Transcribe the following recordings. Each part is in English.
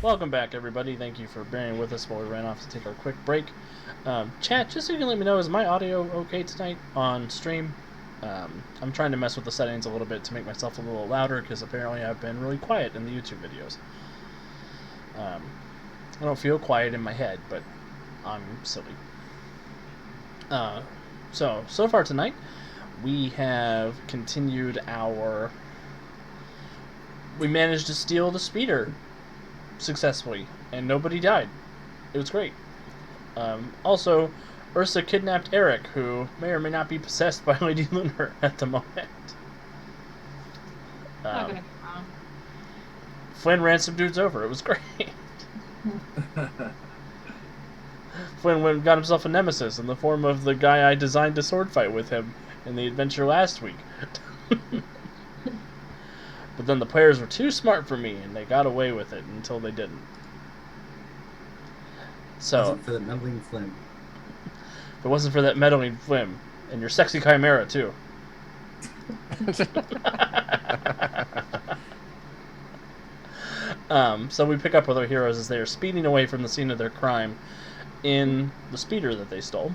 Welcome back, everybody. Thank you for bearing with us while we ran off to take our quick break. Chat, just so you can let me know, is my audio okay tonight on stream? I'm trying to mess with the settings a little bit to make myself a little louder because apparently I've been really quiet in the YouTube videos. I don't feel quiet in my head, but I'm silly. So far tonight, we have continued our... We managed to steal the speeder successfully, and nobody died. It was great. Also, Ursa kidnapped Eric, who may or may not be possessed by Lady Lunar at the moment. Not gonna go wrong. Flynn ran some dudes over. It was great. Flynn went and got himself a nemesis in the form of the guy I designed a sword fight with him in the adventure last week. But then the players were too smart for me, and they got away with it until they didn't. So, for the meddling Flynn. If it wasn't for that meddling Flynn, and your sexy chimera, too. So we pick up with our heroes as they are speeding away from the scene of their crime in the speeder that they stole.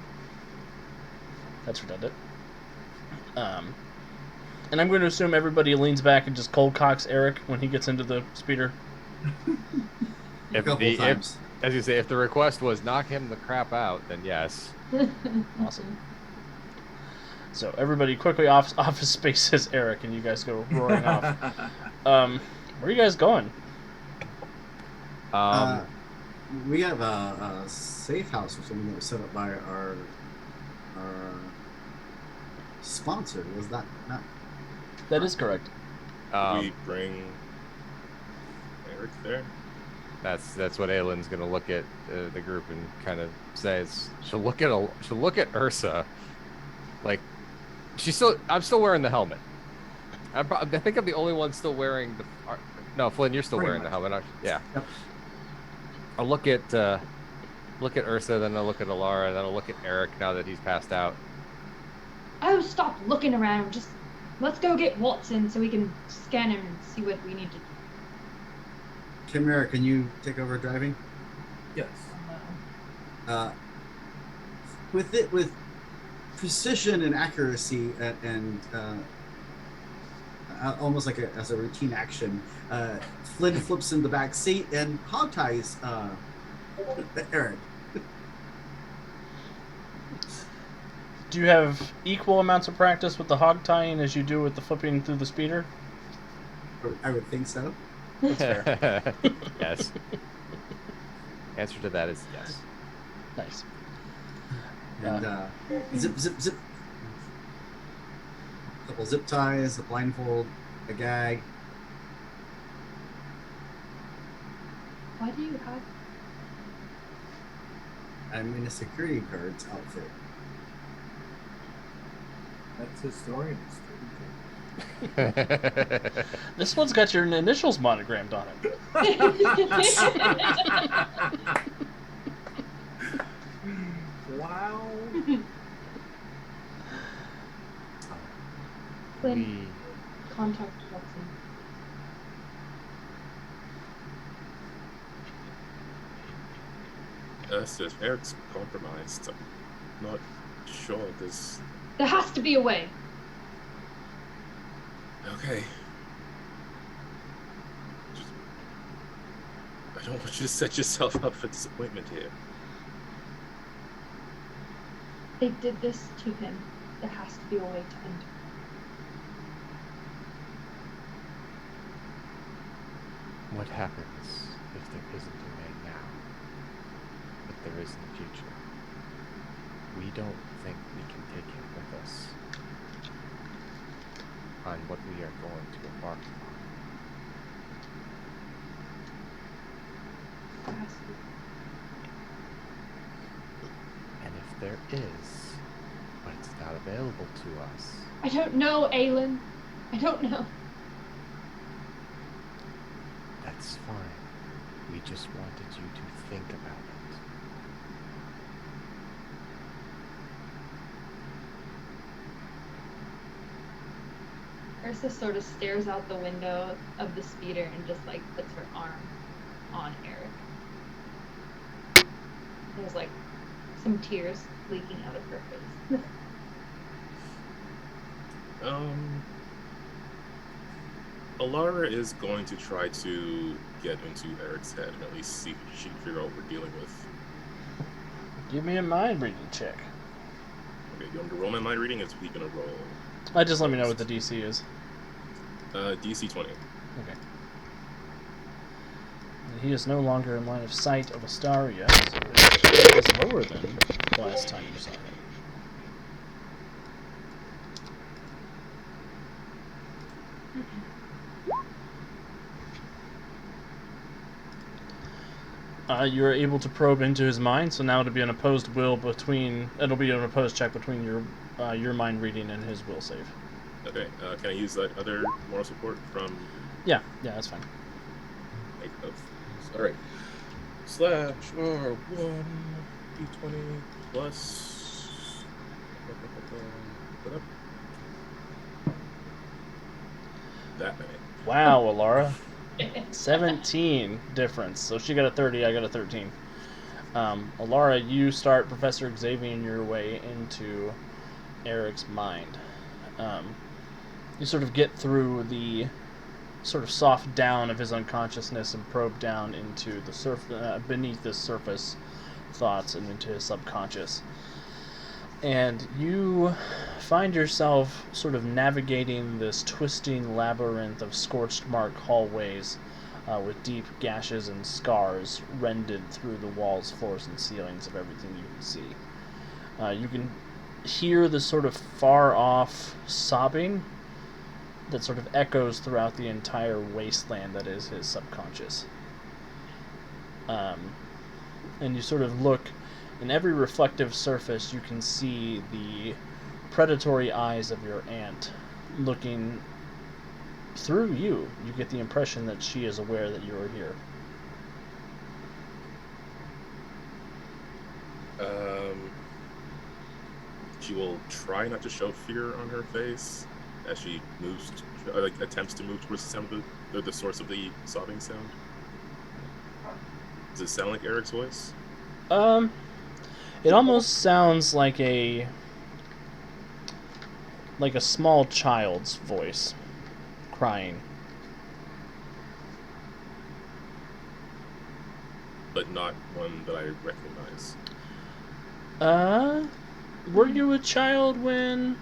That's redundant. And I'm going to assume everybody leans back and just cold cocks Eric when he gets into the speeder. As you say, if the request was knock him the crap out, then yes. Awesome. So everybody quickly off his spaces, Eric, and you guys go roaring off. Where are you guys going? We have a safe house or something that was set up by our sponsor. Was that not? That is correct. We bring Eric there. That's what Aylin's gonna look at the group and kind of says. She'll look at Ursa, like I'm still wearing the helmet. I think I'm the only one still wearing the. No, Flynn, you're still wearing the helmet, aren't you? Yeah. Yep. I'll look at Ursa, then I'll look at Alara, then I'll look at Eric now that he's passed out. Oh, stop looking around. Just let's go get Watson so we can scan him and see what we need to do. Chimera, can you take over driving? Yes. With precision and accuracy and almost like as a routine action, Flynn flips in the back seat and hog ties Eric. Do you have equal amounts of practice with the hog tying as you do with the flipping through the speeder? I would think so. That's fair. Yes. Answer to that is yes. Nice. And zip. A couple zip ties, a blindfold, a gag. Why do you have? I'm in a security guard's outfit. That's historian. This one's got your initials monogrammed on it. Wow. Flynn, contact Watson. So Eric's compromised. I'm not sure there's... There has to be a way. Okay. I don't want you to set yourself up for disappointment here. They did this to him. There has to be a way to end it. What happens if there isn't a way now, but there is in the future? We don't think we can take him with us on what we are going to embark There has to be. on. And if there is, but it's not available to us, I don't know, Aylin. I don't know. that's fine. We just wanted you to think about it. Ursa sort of stares out the window of the speeder and just like puts her arm on Eric. There's like some tears leaking out of her face. Alara is going to try to get into Eric's head and at least see if she can figure out what we're dealing with. Give me a mind reading check. Okay, you want me to roll my mind reading? Is he gonna roll? Just let me know what the DC is. DC 20. Okay. And he is no longer in line of sight of Astaria, so it is lower than the last time you saw him. You're able to probe into his mind, so now it'll be an opposed will between. It'll be an opposed check between your mind reading and his will save. Okay, can I use that other moral support from... Yeah, that's fine. Alright. Slash R1 D20 plus... That many. Wow, Alara. 17 difference. So she got a 30, I got a 13. Alara, you start Professor Xavier your way into Eric's mind. You sort of get through the sort of soft down of his unconsciousness and probe down into the beneath the surface thoughts and into his subconscious. And you find yourself sort of navigating this twisting labyrinth of scorched mark hallways with deep gashes and scars rended through the walls, floors, and ceilings of everything you can see. You can hear the sort of far-off sobbing that sort of echoes throughout the entire wasteland that is his subconscious. And you sort of look... In every reflective surface, you can see the predatory eyes of your aunt looking through you. You get the impression that she is aware that you are here. She will try not to show fear on her face as she moves, attempts to move towards the sound of the source of the sobbing sound. Does it sound like Eric's voice? It almost sounds like a small child's voice crying. But not one that I recognize. Were you a child when...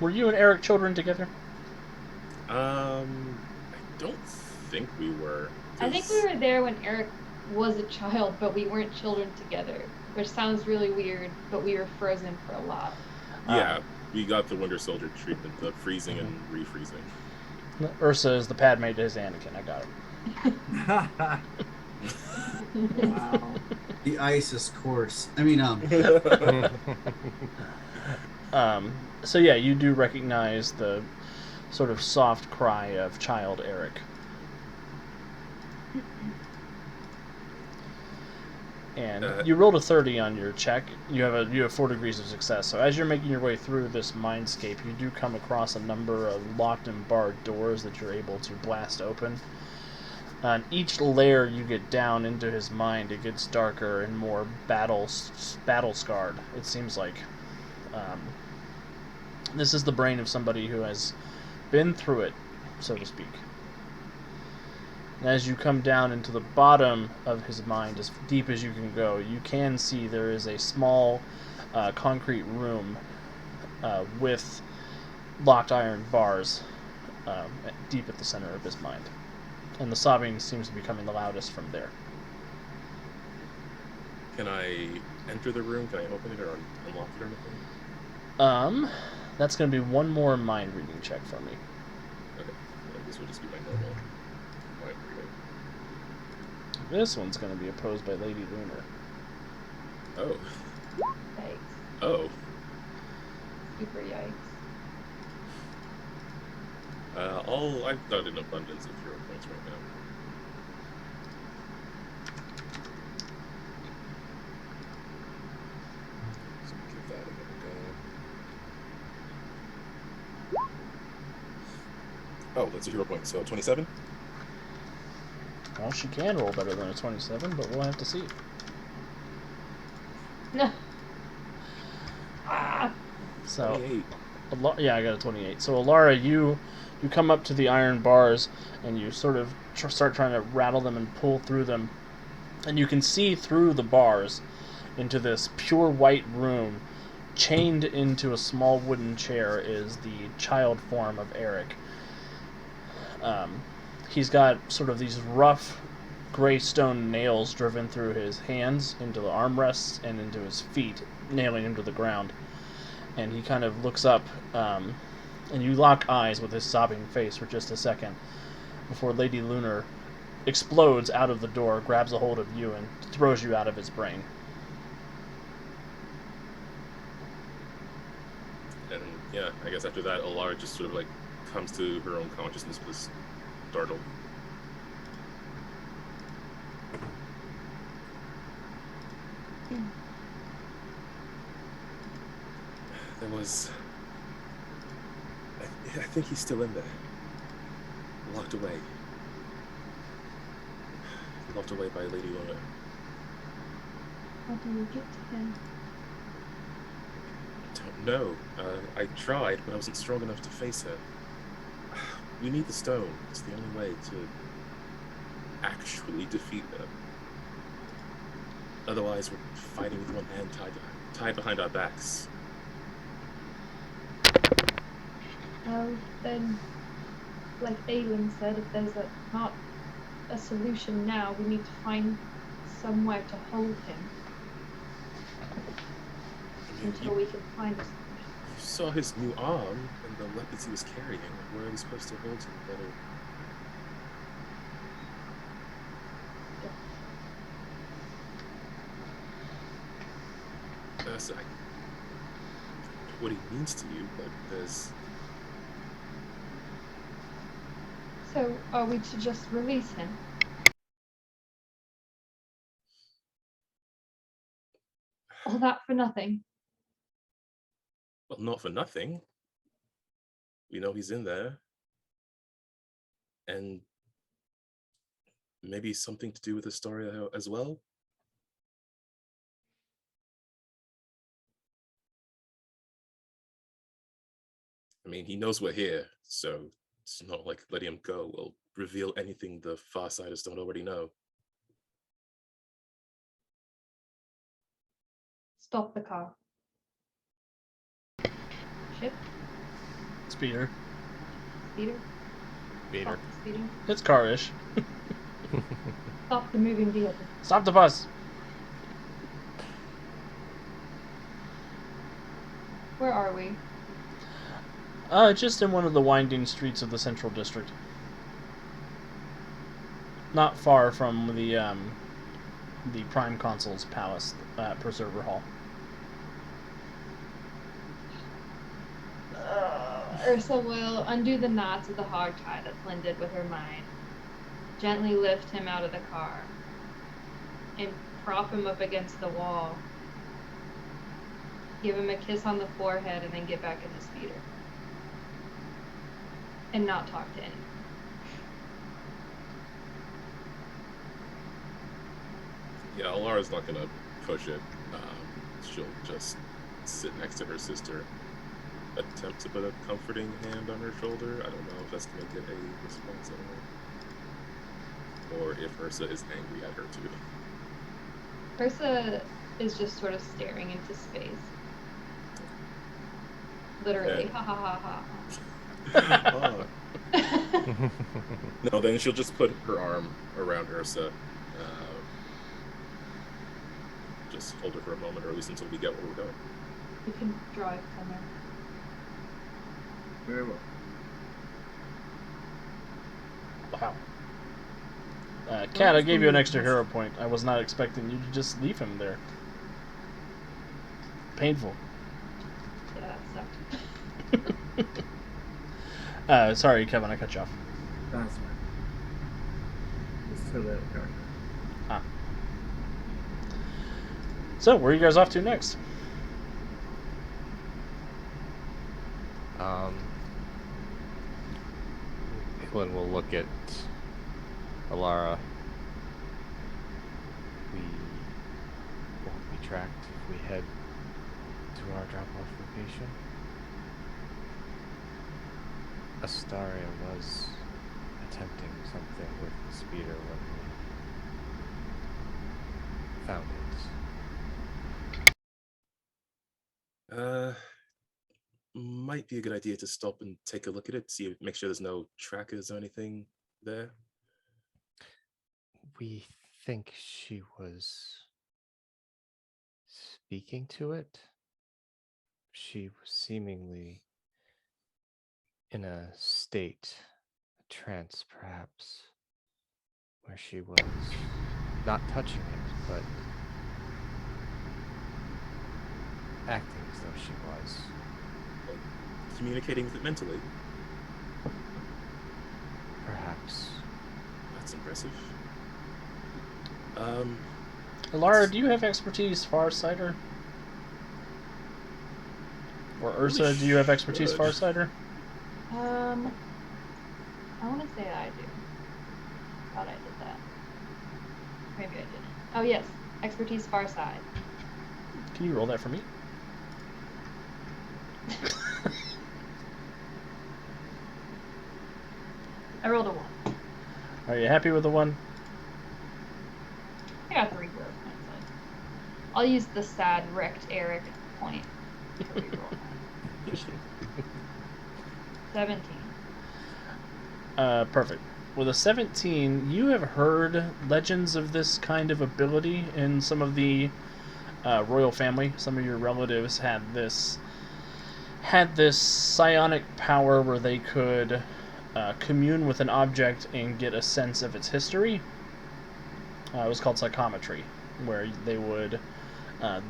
Were you and Eric children together? I don't think we were. I think we were there when Eric was a child, but we weren't children together, which sounds really weird, but we were frozen for a lot. Yeah, we got the Winter Soldier treatment, the freezing and refreezing. Ursa is the Padme to his Anakin, I got it. Wow. The ice is coarse. I mean, So yeah, you do recognize the sort of soft cry of child Eric. And you rolled a 30 on your check. You have 4 degrees of success. So as you're making your way through this mindscape, you do come across a number of locked and barred doors that you're able to blast open. And each layer you get down into his mind, it gets darker and more battle scarred. It seems like this is the brain of somebody who has been through it, so to speak. And as you come down into the bottom of his mind, as deep as you can go, you can see there is a small concrete room with locked iron bars deep at the center of his mind. And the sobbing seems to be coming the loudest from there. Can I enter the room? Can I open it or unlock it or anything? That's going to be one more mind reading check for me. Okay, well, this will just be my normal mind reading. This one's going to be opposed by Lady Lunar. Oh. Yikes. Oh. Super yikes. I've got an abundance of hero points right now. So give that another go. Oh, that's a hero point. So 27? Well, she can roll better than a 27, but we'll have to see. No. Ah. So, 28. yeah, I got a 28. So, Alara, you come up to the iron bars, and you sort of start trying to rattle them and pull through them. And you can see through the bars into this pure white room. Chained into a small wooden chair is the child form of Eric. He's got sort of these rough gray stone nails driven through his hands into the armrests and into his feet, nailing him to the ground. And he kind of looks up, and you lock eyes with his sobbing face for just a second before Lady Lunar explodes out of the door, grabs a hold of you, and throws you out of his brain. And yeah, I guess after that, Alara just sort of like comes to her own consciousness with a startled. There was. I think he's still in there. Locked away. Locked away by Lady Luna. How do we get to him? Don't know. I tried, but I wasn't strong enough to face her. We need the stone. It's the only way to actually defeat her. Otherwise, we're fighting with one hand tied behind our backs. Well, then, like Aelin said, if there's not a solution now, we need to find somewhere to hold him until we can find a solution. You saw his new arm and the weapons he was carrying. Where are we supposed to hold him better? So what he means to you, but there's... So, are we to just release him? All that for nothing? Well, not for nothing. We know he's in there. And maybe something to do with the story as well. I mean, he knows we're here, so it's not like letting him go will reveal anything the Farsiders don't already know. Stop the car. Ship? Speeder. Speeder? Beater. Stop the speeder. It's car-ish. Stop the moving vehicle. Stop the bus. Where are we? Just in one of the winding streets of the Central District. Not far from the Prime Consul's palace at Preserver Hall. Ursa will undo the knots of the hogtie that Flynn did with her mind, gently lift him out of the car, and prop him up against the wall. Give him a kiss on the forehead and then get back in the speeder. And not talk to anyone. Yeah, Alara's not gonna push it. She'll just sit next to her sister, attempt to put a comforting hand on her shoulder. I don't know if that's gonna get a response at all, or if Ursa is angry at her too. Ursa is just sort of staring into space. Literally, Yeah. ha ha ha ha. Oh. No, then she'll just put her arm around Ursa. Just hold her for a moment, or at least until we get where we're going. You can drive somewhere. Very well. Wow. Kat, I gave you an extra hero point. I was not expecting you to just leave him there. Painful. Yeah, that sucked. Sorry, Kevin, I cut you off. That's right. It's totally out of character. So, where are you guys off to next? Aelin will look at Alara we won't be tracked if we head to our drop-off location. Astaria was attempting something with the speeder when we found it. Might be a good idea to stop and take a look at it, make sure there's no trackers or anything there. We think she was speaking to it. She was seemingly in a state, a trance perhaps, where she was not touching it, but acting as though she was. Communicating with it mentally. Perhaps. That's impressive. Lara, do you have expertise Farsighter? Or Ursa, do you have expertise should. Farsighter? I want to say that I do. Thought I did that. Maybe I didn't. Oh yes, expertise far side. Can you roll that for me? I rolled a 1. Are you happy with the 1? I got 3 growth points. I'll use the sad wrecked Eric point to reroll that. 17. Perfect. With a 17, you have heard legends of this kind of ability in some of the royal family. Some of your relatives had this psionic power where they could commune with an object and get a sense of its history. It was called psychometry, where they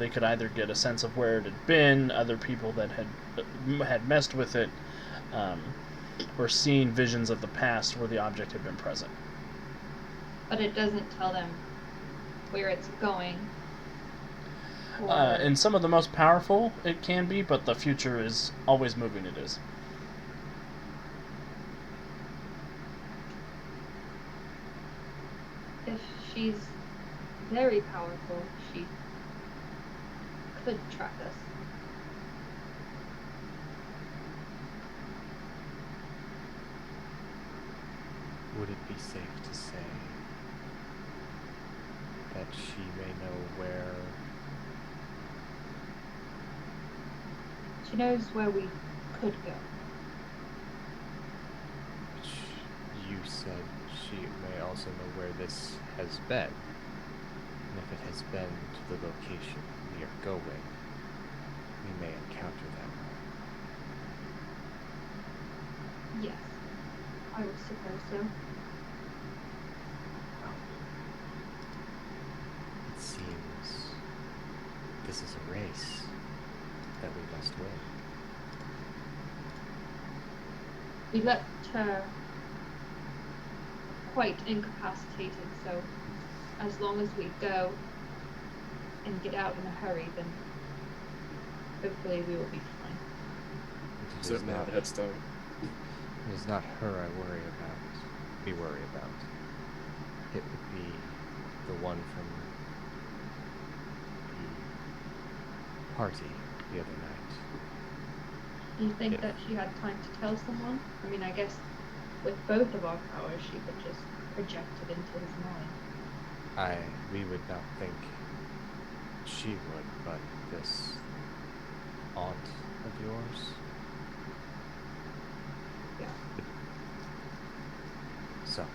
could either get a sense of where it had been, other people that had messed with it, or seen visions of the past where the object had been present. But it doesn't tell them where it's going. In some of the most powerful, it can be, but the future is always moving. It is. If she's very powerful, she could track us. Would it be safe to say that she may know where? She knows where we could go. Which you said she may also know where this has been. And if it has been to the location we are going, we may encounter them. Yes, I would suppose so. Well, it seems this is a race that we must win. We left her quite incapacitated, so as long as we go and get out in a hurry, then hopefully we will be fine. It is Certainly have not, a head start. it is not her I worry about. It would be the one from the party the other night. Do you think Yeah. that she had time to tell someone? I mean, I guess with both of our powers, she could just project it into his mind. We would not think she would, but this aunt of yours? Yeah. So,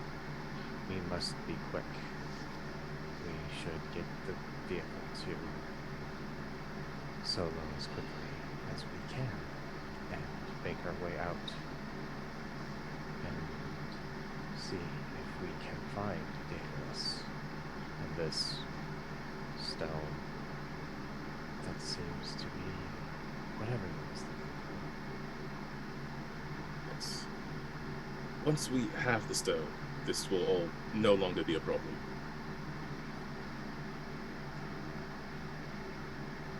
we must be quick. We should get the vehicle to Solo as quickly as we can and make our way out and see if we can find Daedalus and this stone that seems to be whatever it was. Yes. Once we have the stone, this will all no longer be a problem.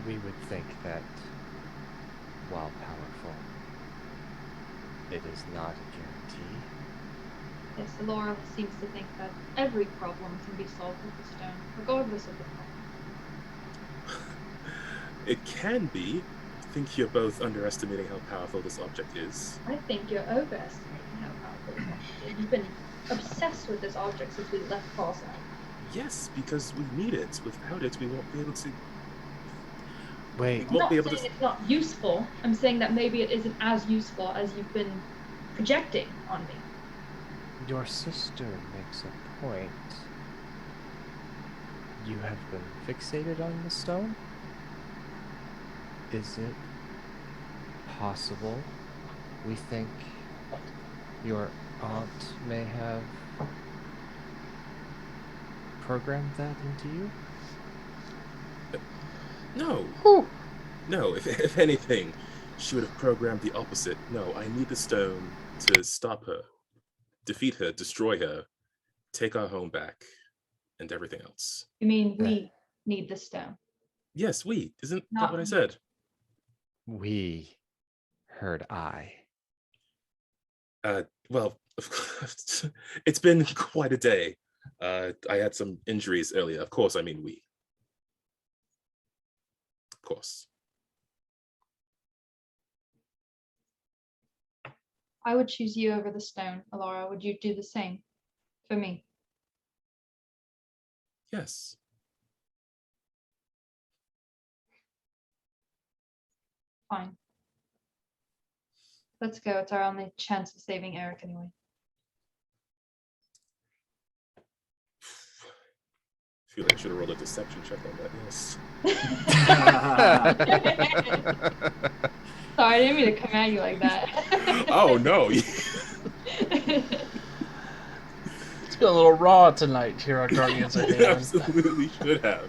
We would think that, while powerful, it is not a guarantee Yes, Laura seems to think that every problem can be solved with the stone, regardless of the problem. It can be. I think you're both underestimating how powerful this object is. I think you're overestimating how powerful this object is. You've been obsessed with this object since we left Paulson. Yes, because we need it. Without it, we won't be able to. Wait, I'm not saying it's not useful. I'm saying that maybe it isn't as useful as you've been projecting on me. your sister makes a point. You have been fixated on the stone? Is it possible we think your aunt may have programmed that into you? No. Whew. No, if anything, she would have programmed the opposite. No, I need the stone to stop her, defeat her, destroy her, take our home back, and everything else. You mean we need the stone? Yes, we. Isn't that Not what I me. said? We heard I. Well, it's been quite a day. I had some injuries earlier. Of course, I mean we. Of course. I would choose you over the stone, Alora. Would you do the same for me? Yes. Fine. Let's go. It's our only chance of saving Eric anyway. I feel like I should have rolled a deception check on that. Yes. Sorry, I didn't mean to come at you like that. Oh no. It's been a little raw tonight here on Guardians of You the absolutely should have.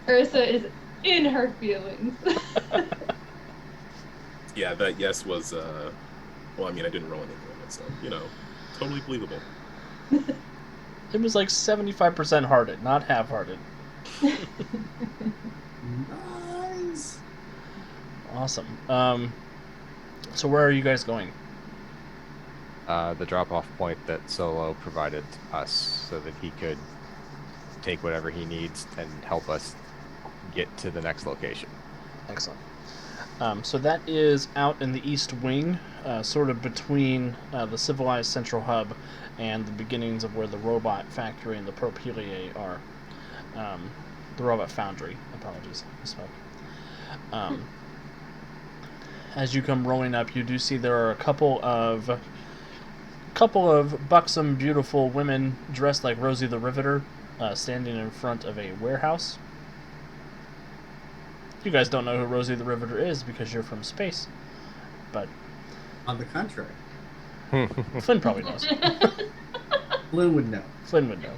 Ursa is in her feelings. Yeah, that yes was well, I mean I didn't roll anything on it, so totally believable. It was like 75% hearted, not half-hearted. Nice. Awesome. So where are you guys going? The drop-off point that Solo provided us so that he could take whatever he needs and help us get to the next location. Excellent. So that is out in the East Wing, sort of between the civilized central hub and the beginnings of where the robot factory and the Propyliae are. The robot foundry. Apologies, I spoke. As you come rolling up, you do see there are a couple of buxom, beautiful women dressed like Rosie the Riveter, standing in front of a warehouse. You guys don't know who Rosie the Riveter is because you're from space, but On the contrary, Flynn probably knows. Flynn would know. Flynn would know.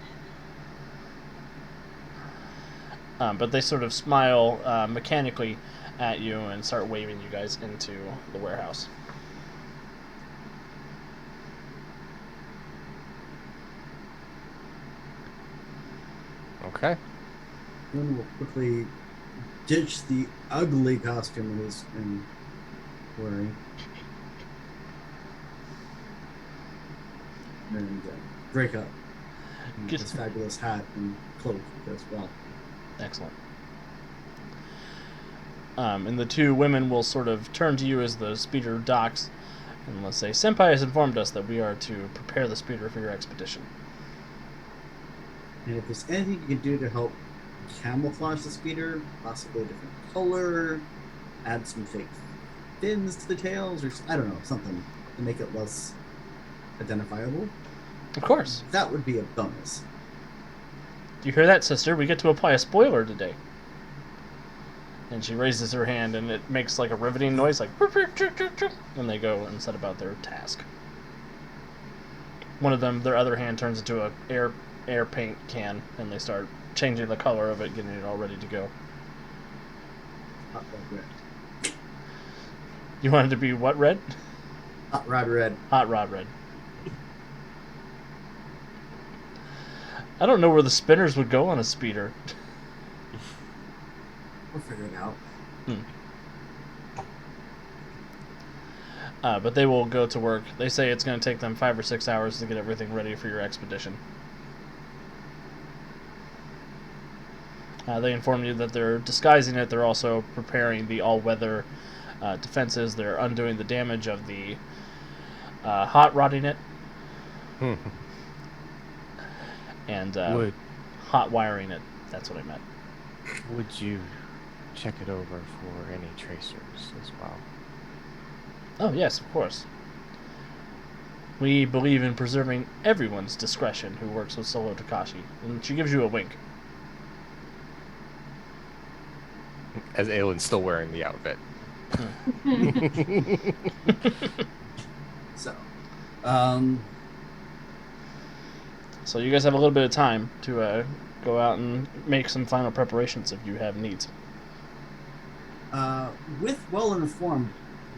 But they sort of smile mechanically at you and start waving you guys into the warehouse. Okay. Flynn will quickly ditch the ugly costume he's wearing. And break up his fabulous hat and cloak as well. Excellent. And the two women will sort of turn to you as the speeder docks, and let's say, Senpai has informed us that we are to prepare the speeder for your expedition. And if there's anything you can do to help camouflage the speeder, possibly a different color, add some fake fins to the tails, or I don't know, something to make it less identifiable, Of course. that would be a bonus. Do you hear that, sister? We get to apply a spoiler today. And she raises her hand, and it makes like a riveting noise, like, and they go and set about their task. One of them, their other hand turns into a air paint can, and they start changing the color of it, getting it all ready to go. Hot rod red. You want it to be what red? Hot rod red. Hot rod red. I don't know where the spinners would go on a speeder. We'll figure it out. But they will go to work. They say it's going to take them 5 or 6 hours to get everything ready for your expedition. They inform you that they're disguising it. They're also preparing the all-weather defenses. They're undoing the damage of the hot rodding it and hot wiring it. That's what I meant. Would you check it over for any tracers as well? Oh, yes, of course. We believe in preserving everyone's discretion who works with Solo Takashi. And she gives you a wink. As Aylin's still wearing the outfit. So, So you guys have a little bit of time to go out and make some final preparations if you have needs. with well informed,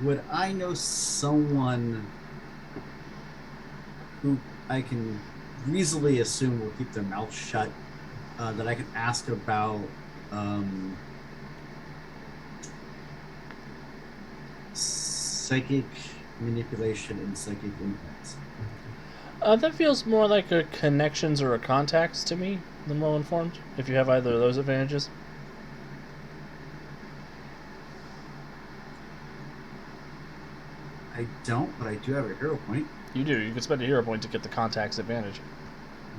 would I know someone who I can reasonably assume will keep their mouth shut, that I can ask about psychic manipulation and psychic impacts? That feels more like a connections or a contacts to me than well informed, if you have either of those advantages. I don't, but I do have a hero point. You do. You can spend a hero point to get the contacts advantage.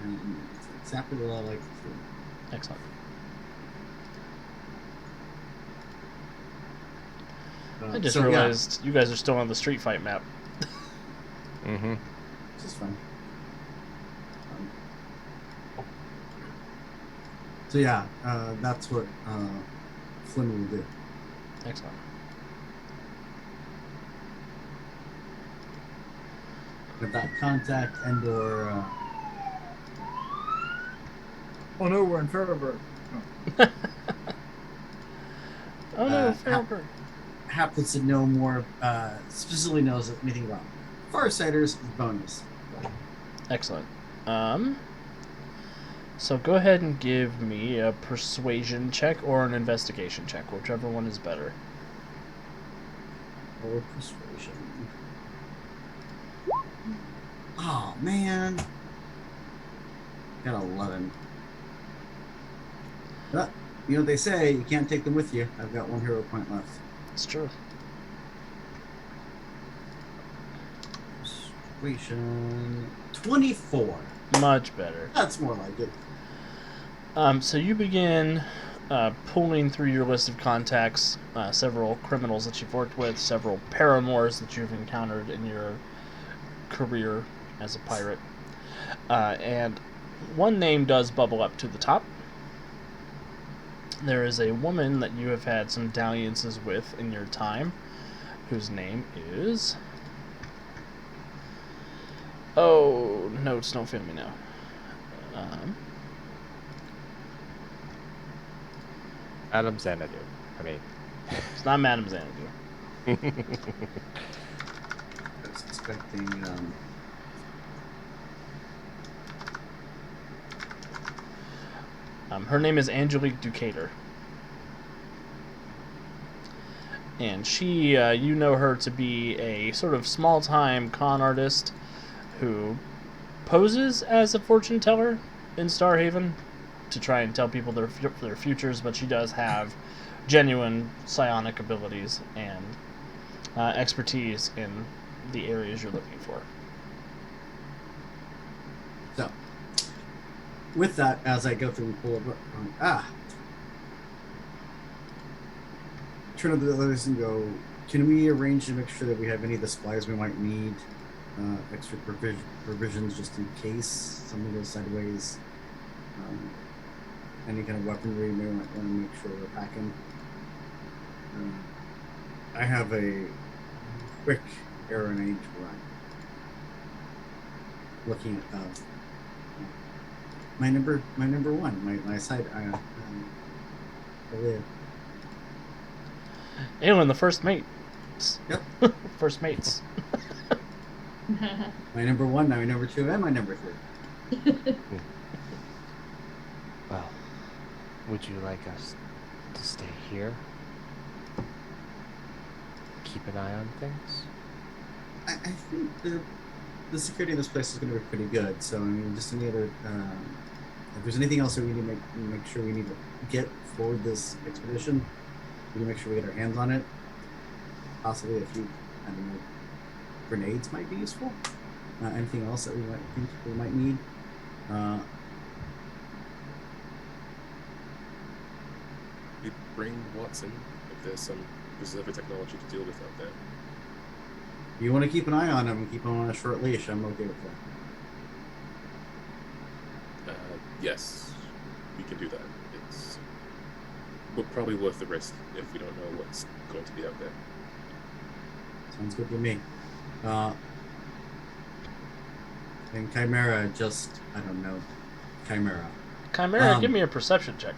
And it's exactly what I like to do. Excellent. I just realized you guys are still on the street fight map. Mm-hmm. This is fun. So yeah, that's what Flynn will do. Excellent. With that contact and/or Oh no, we're in Fairbird. Oh no, Fairburn. happens to know more, specifically knows anything about Farsighters bonus. Excellent. So go ahead and give me a persuasion check or an investigation check, whichever one is better. Or persuasion. Oh man, got 11. But you know what they say, you can't take them with you. I've got 1 hero point left. It's true. Persuasion 24. Much better. That's more like it. So you begin pulling through your list of contacts, several criminals that you've worked with, several paramours that you've encountered in your career as a pirate. And one name does bubble up to the top. There is a woman that you have had some dalliances with in your time, whose name is... Oh, notes don't fail me now. Madame Xanadu. I mean... It's not Madame Xanadu. I was expecting. Her name is Angelique Ducator. And she, you know her to be a sort of small-time con artist who poses as a fortune teller in Starhaven to try and tell people their futures, but she does have genuine psionic abilities and expertise in the areas you're looking for. So, with that, as I go through and pull over, turn to the others and go, can we arrange to make sure that we have any of the supplies we might need, extra provisions just in case something goes sideways, any kind of weaponry we might want to make sure we're packing. I have a quick arrow and age run. Looking at my number one, my side. I live. Aelin, the first mate. Yep. First mates. My number 1, my number 2, and my number 3. Well, would you like us to stay here? Keep an eye on things? I think the security of this place is going to be pretty good. So I mean, just any other, if there's anything else that we need to make sure we need to get for this expedition, we can make sure we get our hands on it. Possibly a few, I don't know, grenades might be useful. Anything else that we might think we might need. We bring Watson if there's some specific technology to deal with out there. If you want to keep an eye on him and keep him on a short leash, I'm okay with that. Yes, we can do that. It's probably worth the risk if we don't know what's going to be out there. Sounds good to me. And Chimera just, I don't know, Chimera. Chimera, give me a perception check.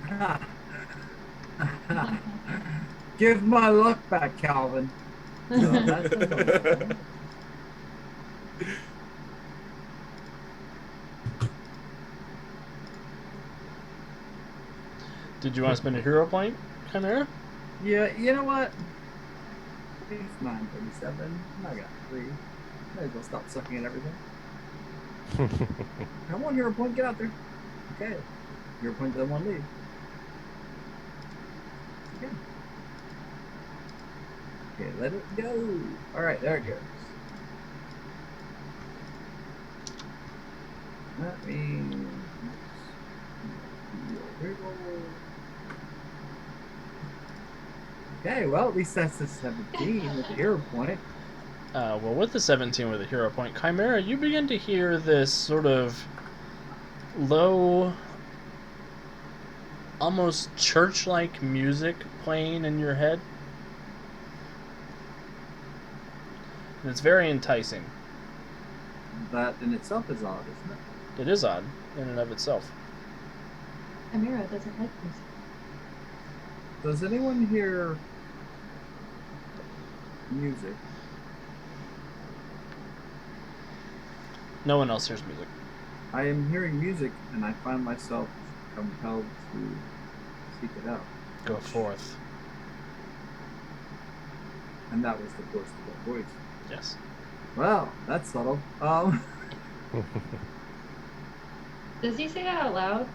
Alright. Give my luck back, Calvin. No, that's a Did you want to spend a hero point, Chimera? Yeah, you know what? It's 9:37. I got 3. Might as well stop sucking at everything. Come on, hero point, get out there. Okay. Hero point doesn't want to leave. Okay. Okay, let it go. Alright, there it goes. That means okay, well at least that's the 17 with the hero point. Well, with the 17 with a hero point, Chimera, you begin to hear this sort of low, almost church-like music playing in your head. And it's very enticing. That in itself is odd, isn't it? It is odd in and of itself. Chimera doesn't like music. Does anyone hear music? No one else hears music. I am hearing music and I find myself compelled to seek it out. Go forth. And that was the voice of that voice. Yes. Well, that's subtle. Does he say that out loud?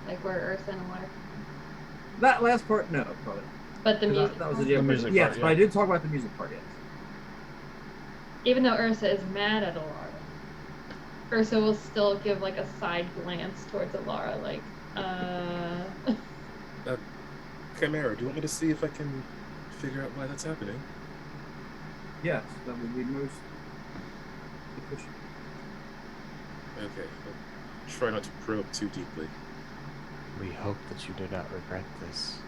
Like where Ursa and Alara? That last part, no, probably. But the music. That was a part? different. music Yes, part, but yeah. I did talk about the music part. Yes. Even though Ursa is mad at Alara, Ursa will still give like a side glance towards Alara, like, Chimera, do you want me to see if I can figure out why that's happening? Yes, that would be most efficient. Okay, I'll try not to probe too deeply. We hope that you do not regret this.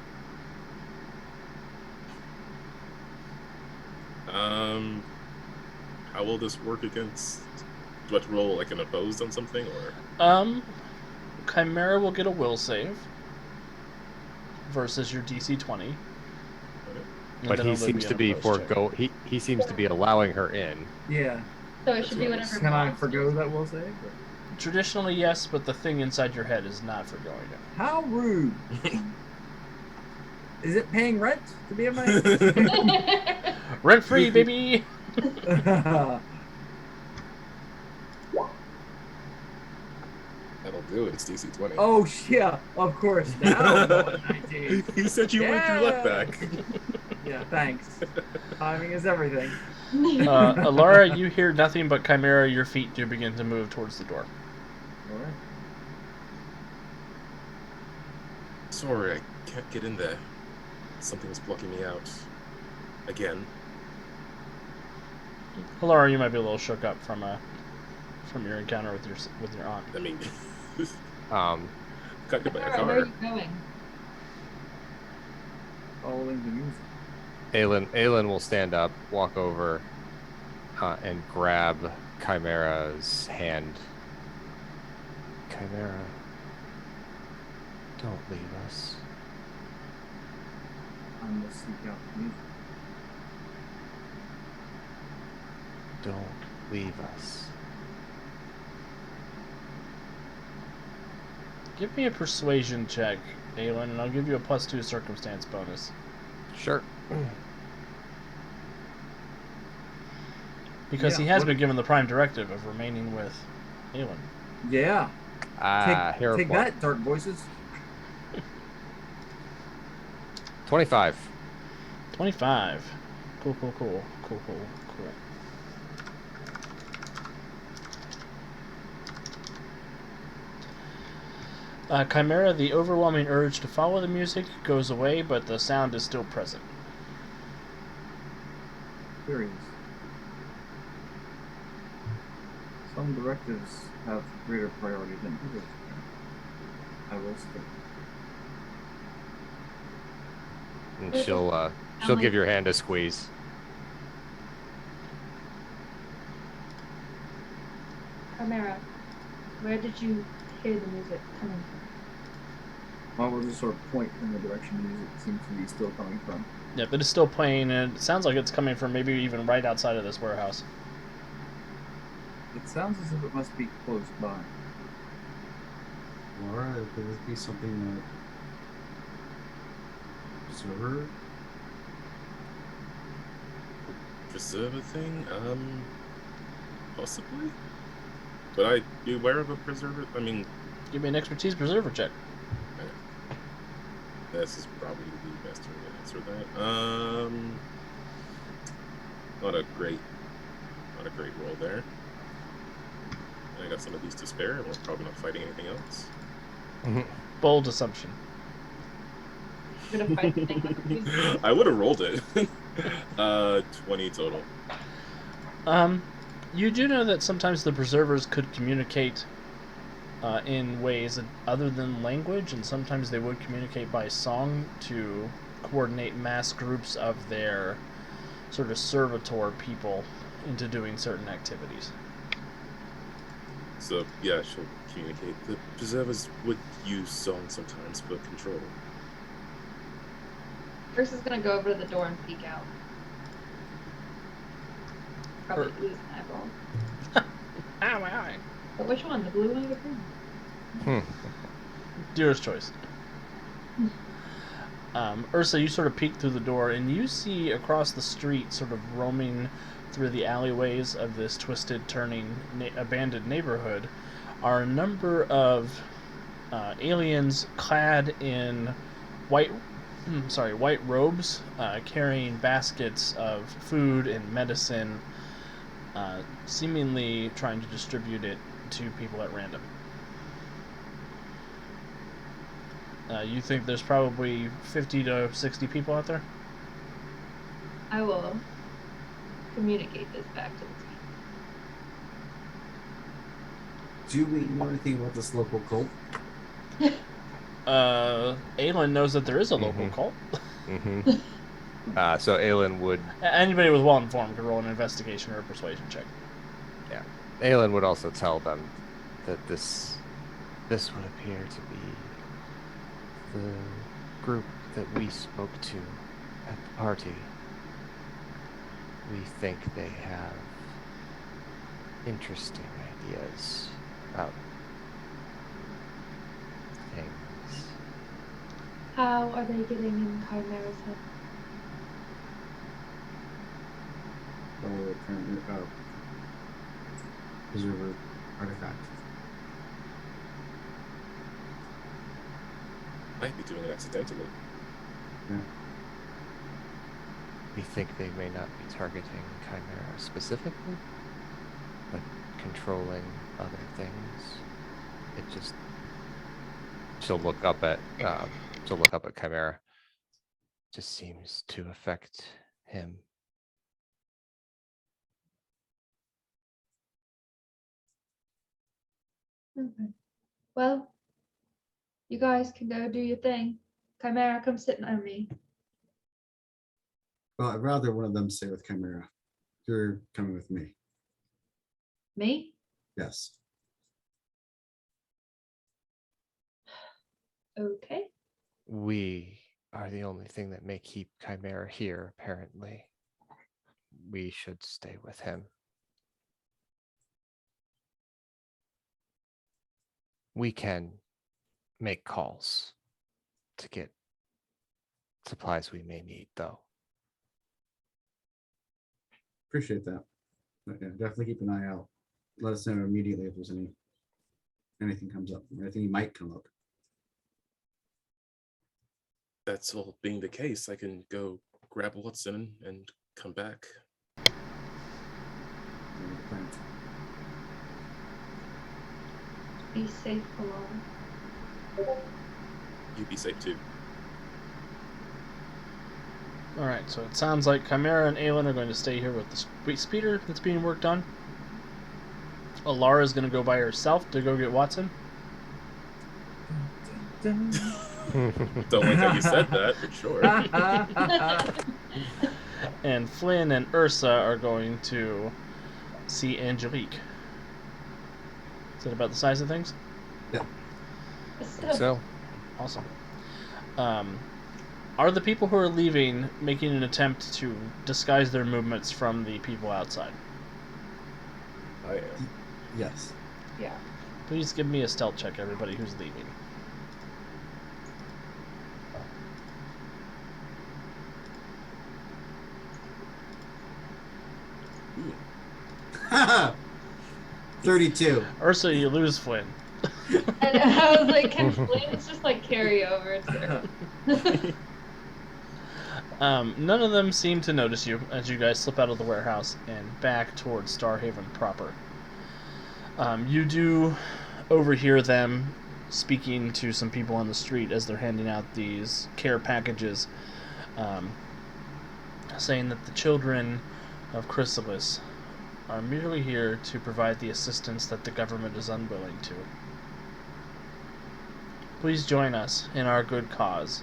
How will this work against? Do I have to roll like an opposed on something, or? Chimera will get a will save versus your DC 20. Okay. and But then he it'll seems be to an be opposed check. he seems to be allowing her in. Yeah. so it should be whatever. Can I monsters- forgo that will save? Or? Traditionally, yes, but the thing inside your head is not for going in. How rude! Is it paying rent to be in my? Rent free, baby! That'll do it. It's DC 20. Oh yeah, of course. Now I'm going 19. You said you want your luck back. Yeah, thanks. Timing is everything. Alara, you hear nothing but Chimera. Your feet do begin to move towards the door. All right. Sorry, I can't get in there. Something's blocking me out. Again. Alara, you might be a little shook up from your encounter with your aunt. I mean, got hit by a Chimera, where are car. you going? Following the music. Aelin will stand up, walk over, and grab Chimera's hand. Chimera, don't leave us. I must seek out the music. Don't leave us. Give me a persuasion check, Aelin, and I'll give you a +2 circumstance bonus. Sure. Because Yeah, he has what- been given the prime directive of remaining with Aelin. Yeah. Hero Take point. that, dark voices. 25. 25. Cool. Chimera, the overwhelming urge to follow the music goes away, but the sound is still present. Curious. Some directives have greater priority than others. I will stick. And There's a- she'll like- give your hand a squeeze. Chimera, where did you hear the music coming from? Well, we'll just sort of point in the direction the music seems to be still coming from. Yeah, but it's still playing, and it sounds like it's coming from maybe even right outside of this warehouse. It sounds as if it must be close by. Laura, could this be something that Preserver? Preserver thing? Possibly? Would I be aware of a preserver? I mean, Give me an expertise preserver check. this is probably the best way to answer that. Not a great roll there. And I got some of these to spare, and we're probably not fighting anything else. Bold assumption. You're gonna fight the thing with you? I would have rolled it. 20 total. You do know that sometimes the preservers could communicate in ways other than language, and sometimes they would communicate by song to coordinate mass groups of their sort of servitor people into doing certain activities. So, yeah, she'll communicate. The preservers would use song sometimes for control. Chris is gonna go over to the door and peek out. Probably lose an eyeball. Ow. But which one? The blue one or the green? Dealer's choice. Ursa, you sort of peek through the door, and you see across the street, sort of roaming through the alleyways of this twisted, turning, abandoned neighborhood, are a number of aliens clad in white robes, carrying baskets of food and medicine, seemingly trying to distribute it to people at random. You think there's probably 50 to 60 people out there? I will communicate this back to the team. Do we know anything about this local cult? Aelin knows that there is a local cult. So Aelin would Anybody with well-informed could roll an investigation or a persuasion check. Aelin would also tell them that this would appear to be the group that we spoke to at the party. We think they have interesting ideas about things. How are they getting in Chimera's head? Or apparently, Preserver artifact. Might be doing it accidentally. Yeah. We think they may not be targeting Chimera specifically, but controlling other things. It just she'll look up at Chimera. Just seems to affect him. Okay. Well, you guys can go do your thing. Chimera, come sit near me. Well, I'd rather one of them stay with Chimera. You're coming with me. Me? Yes. Okay. We are the only thing that may keep Chimera here, apparently. We should stay with him. We can make calls to get supplies we may need, though. Appreciate that. But yeah, definitely keep an eye out. Let us know immediately if there's anything comes up, or anything might come up. That's all being the case. I can go grab Watson and come back. Be safe alone. You be safe too. Alright, so it sounds like Chimera and Aelin are going to stay here with the speeder that's being worked on. Alara is going to go by herself to go get Watson. Don't like how you said that, but sure. And Flynn and Ursa are going to see Angelique. Is that about the size of things? Yeah. So, Awesome. Are the people who are leaving making an attempt to disguise their movements from the people outside? I am. Yes. Yeah. Please give me a stealth check, everybody who's leaving. Ooh. 32. Ursa, you lose Flynn. And I was like, can Flynn's just like carry over to None of them seem to notice you as you guys slip out of the warehouse and back towards Starhaven proper. You do overhear them speaking to some people on the street as they're handing out these care packages, saying that the children of Chrysalis are merely here to provide the assistance that the government is unwilling to. Please join us in our good cause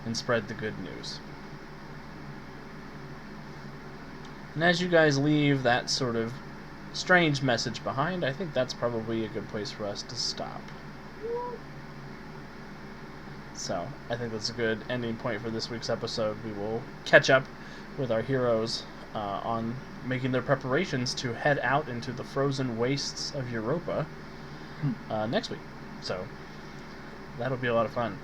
and spread the good news. And as you guys leave that sort of strange message behind, I think that's probably a good place for us to stop. So, I think that's a good ending point for this week's episode. We will catch up with our heroes on making their preparations to head out into the frozen wastes of Europa next week. So, that'll be a lot of fun.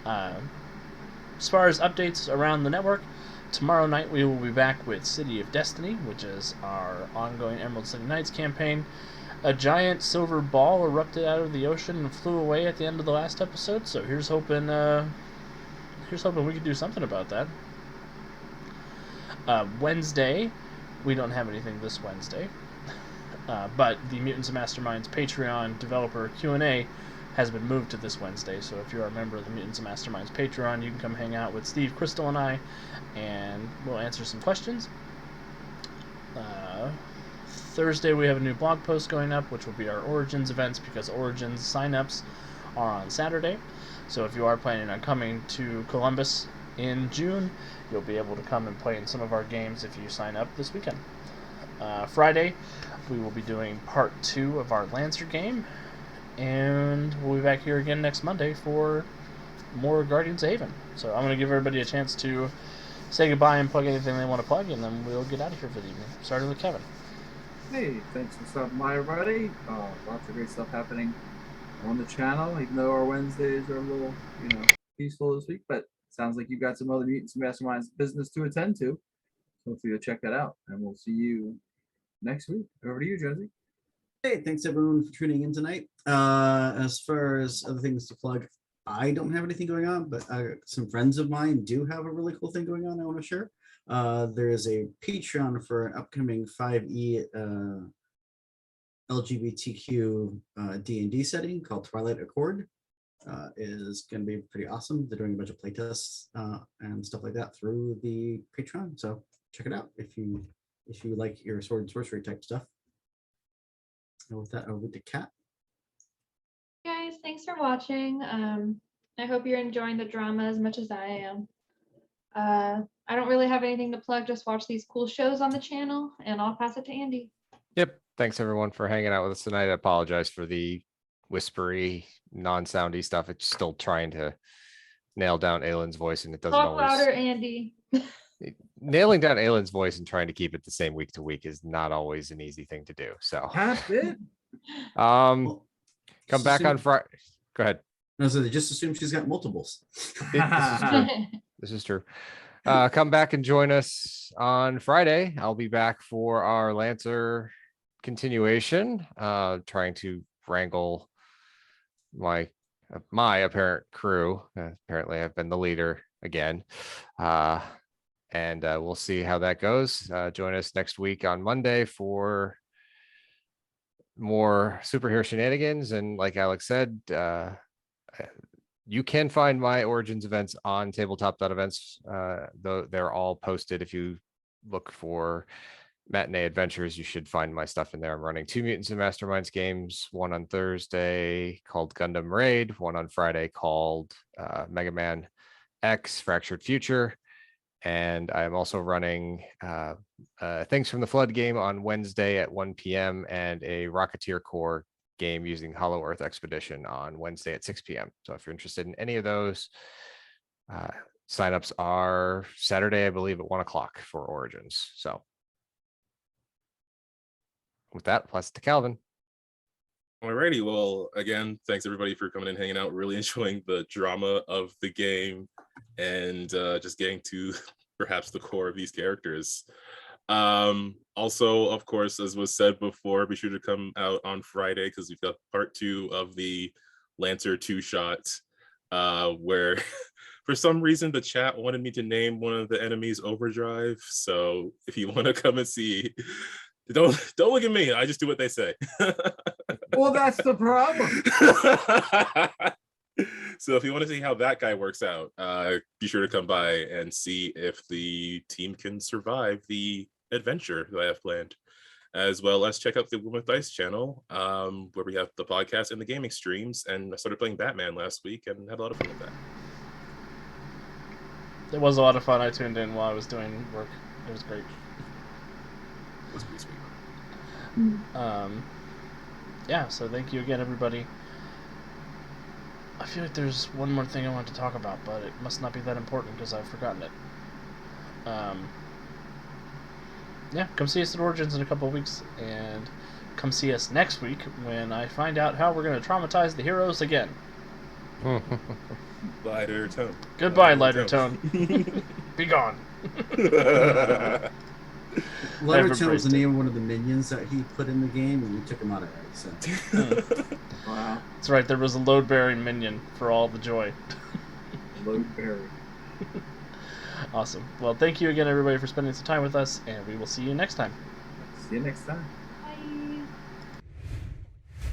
As far as updates around the network, tomorrow night we will be back with City of Destiny, which is our ongoing Emerald City Knights campaign. A giant silver ball erupted out of the ocean and flew away at the end of the last episode, so here's hoping we can do something about that. Wednesday, we don't have anything this Wednesday, but the Mutants and Masterminds Patreon developer Q&A has been moved to this Wednesday, so if you're a member of the Mutants and Masterminds Patreon, you can come hang out with Steve, Crystal, and I, and we'll answer some questions. Thursday we have a new blog post going up, which will be our Origins events, because Origins sign-ups are on Saturday. So if you are planning on coming to Columbus in June, you'll be able to come and play in some of our games if you sign up this weekend. Friday, we will be doing part 2 of our Lancer game, and we'll be back here again next Monday for more Guardians of Haven. So I'm going to give everybody a chance to say goodbye and plug anything they want to plug, and then we'll get out of here for the evening. Starting with Kevin. Hey, thanks for stopping by, everybody. Lots of great stuff happening on the channel, even though our Wednesdays are a little, peaceful this week, but sounds like you've got some other Mutants and Masterminds business to attend to. So hopefully you'll check that out, and we'll see you next week. Over to you, Josie. Hey, thanks everyone for tuning in tonight. As far as other things to plug, I don't have anything going on, but some friends of mine do have a really cool thing going on I want to share. There is a Patreon for an upcoming 5e LGBTQ D&D setting called Twilight Accord. Is going to be pretty awesome. They're doing a bunch of playtests and stuff like that through the Patreon. So check it out if you like your sword and sorcery type stuff. And with that, over to Kat. Guys, thanks for watching. I hope you're enjoying the drama as much as I am. I don't really have anything to plug, just watch these cool shows on the channel, and I'll pass it to Andy. Yep. Thanks everyone for hanging out with us tonight. I apologize for the whispery, non-soundy stuff. It's still trying to nail down Aelin's voice, and it doesn't Talk always. louder, Andy. Nailing down Aelin's voice and trying to keep it the same week to week is not always an easy thing to do. So, That's it. come back on Friday. Go ahead. No, so they just assume she's got multiples. This is true. Come back and join us on Friday. I'll be back for our Lancer continuation, trying to wrangle my apparent crew. Apparently, I've been the leader again. And we'll see how that goes. Join us next week on Monday for more superhero shenanigans. And like Alex said, you can find my Origins events on tabletop.events. Though they're all posted. If you look for Matinee Adventures, you should find my stuff in there. I'm running 2 Mutants and Masterminds games, one on Thursday called Gundam Raid, one on Friday called Mega Man X Fractured Future. And I'm also running Things from the Flood game on Wednesday at 1 p.m. and a Rocketeer Corps game using Hollow Earth Expedition on Wednesday at 6 p.m. So if you're interested in any of those, signups are Saturday, I believe, at 1 o'clock for Origins. So with that, plus to Calvin. Alrighty, well, again, thanks everybody for coming and hanging out. Really enjoying the drama of the game and just getting to perhaps the core of these characters. Also, of course, as was said before, be sure to come out on Friday because we've got part 2 of the Lancer 2-shot, where for some reason the chat wanted me to name one of the enemies Overdrive. So if you want to come and see, don't look at me. I just do what they say. Well, that's the problem. So if you want to see how that guy works out, be sure to come by and see if the team can survive the adventure that I have planned, as well as check out the Women with Dice channel, where we have the podcast and the gaming streams. And I started playing Batman last week and had a lot of fun with that. It was a lot of fun. I tuned in while I was doing work. It was great. It was pretty sweet. Yeah, so thank you again, everybody. I feel like there's one more thing I want to talk about, but it must not be that important because I've forgotten it. Yeah, come see us at Origins in a couple of weeks, and come see us next week when I find out how we're going to traumatize the heroes again. Lighter tone. Goodbye, lighter tone. Be gone. Lighter Tone was the name of one of the minions that he put in the game, and we took him out of it. So. Wow. That's right, there was a load-bearing minion for all the joy. Load bearing. Awesome. Well, thank you again, everybody, for spending some time with us, and we will see you next time. See you next time.